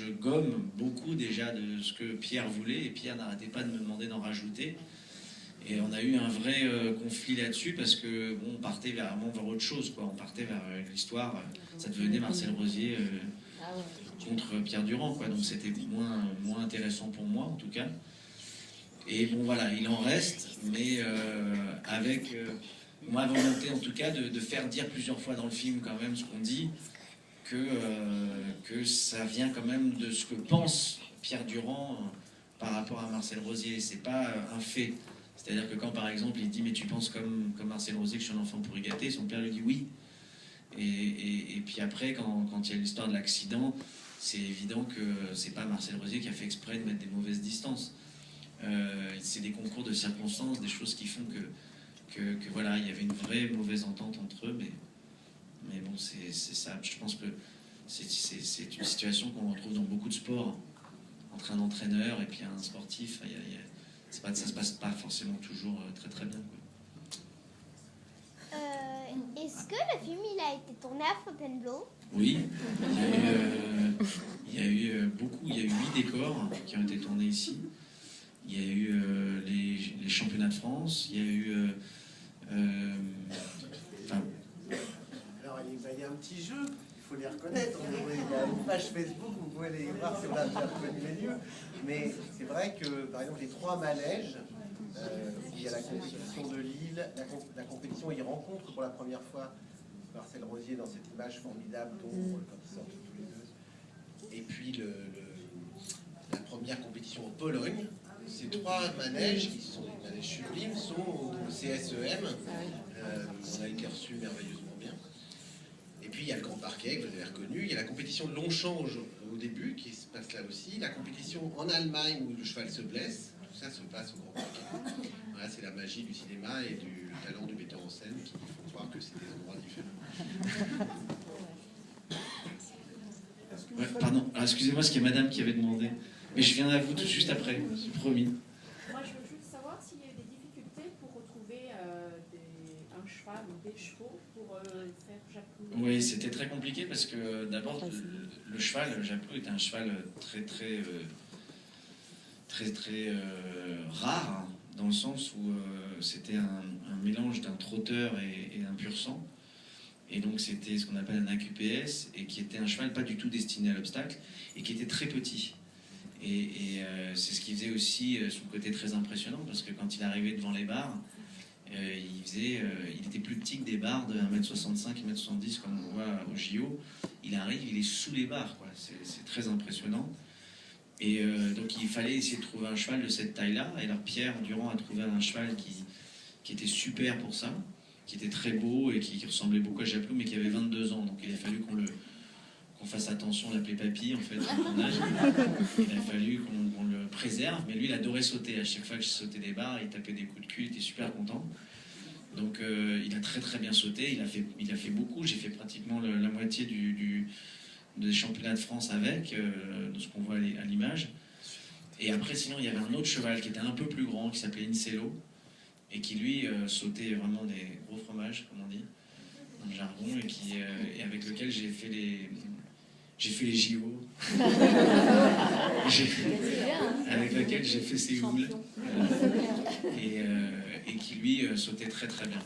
je gomme beaucoup déjà de ce que Pierre voulait, et Pierre n'arrêtait pas de me demander d'en rajouter. Et on a eu un vrai conflit là-dessus, parce que bon, on partait vers autre chose, quoi. On partait vers l'histoire, ça devenait Marcel Rosier contre Pierre Durand, quoi. Donc c'était moins intéressant pour moi, en tout cas. Et bon, voilà, il en reste, mais avec ma volonté, en tout cas, de faire dire plusieurs fois dans le film, quand même, ce qu'on dit, que ça vient quand même de ce que pense Pierre Durand par rapport à Marcel Rosier. C'est pas un fait. C'est-à-dire que quand, par exemple, il dit « Mais tu penses comme Marcel Rosier que je suis un enfant pourri gâté », son père lui dit « Oui ». Et puis après, quand il y a l'histoire de l'accident, c'est évident que c'est pas Marcel Rosier qui a fait exprès de mettre des mauvaises distances. C'est des concours de circonstances, des choses qui font que voilà, il y avait une vraie mauvaise entente entre eux, mais bon, c'est ça. Je pense que c'est une situation qu'on retrouve dans beaucoup de sports, entre un entraîneur et puis un sportif. Ça se passe pas forcément toujours très très bien, quoi. Est-ce que le film il a été tourné à Fontainebleau? Oui, il y a eu beaucoup, il y a eu 8 décors qui ont été tournés ici. Il y a eu les championnats de France, il y a eu... Alors, il y a un petit jeu, il faut les reconnaître. Il y a une page Facebook, vous pouvez les voir si on a déjà reconnu les lieux. Mais c'est vrai que, par exemple, les 3 manèges, il y a la compétition de Lille, la compétition où ils rencontrent pour la première fois Marcel Rosier dans cette image formidable quand ils sortent tous les deux. Et puis la première compétition en Pologne. Ces 3 manèges, qui sont des manèges sublimes, sont au CSEM. On a été reçus merveilleusement bien. Et puis il y a le Grand Parquet, que vous avez reconnu. Il y a la compétition de Longchamp au début, qui se passe là aussi. La compétition en Allemagne, où le cheval se blesse. Tout ça se passe au Grand Parquet. Voilà, c'est la magie du cinéma et du talent du metteur en scène qui font croire que c'est des endroits différents. Ouais, pardon, excusez-moi, ce qu'il y a madame qui avait demandé. Mais je viens à vous tout juste après, c'est promis. Moi, je veux juste savoir s'il y a eu des difficultés pour retrouver un cheval ou des chevaux pour faire Japlou. Oui, c'était très compliqué parce que d'abord, le cheval, Japlou, était un cheval très rare, hein, dans le sens où c'était un mélange d'un trotteur et d'un pur sang. Et donc c'était ce qu'on appelle un AQPS, et qui était un cheval pas du tout destiné à l'obstacle, et qui était très petit. Et c'est ce qui faisait aussi son côté très impressionnant, parce que quand il arrivait devant les barres, il était plus petit que des barres de 1m65, 1m70 comme on voit au JO. Il arrive, il est sous les barres, quoi. C'est très impressionnant. Et donc il fallait essayer de trouver un cheval de cette taille-là. Et alors Pierre Durand a trouvé un cheval qui était super pour ça, qui était très beau et qui ressemblait beaucoup à Japlou, mais qui avait 22 ans. Donc il a fallu qu'on fasse attention, l'appeler papy, en fait, son âge. Il a fallu qu'on le préserve, mais lui, il adorait sauter. À chaque fois que je sautais des barres, il tapait des coups de cul, il était super content. Donc il a très bien sauté, il a fait beaucoup. J'ai fait pratiquement la moitié des championnats de France avec, de ce qu'on voit à l'image. Et après, sinon, il y avait un autre cheval qui était un peu plus grand, qui s'appelait Incello, et qui, lui, sautait vraiment des gros fromages, comme on dit, dans le jargon, et avec lequel j'ai fait les JO, avec lequel j'ai fait Séoul, et qui lui sautait très bien.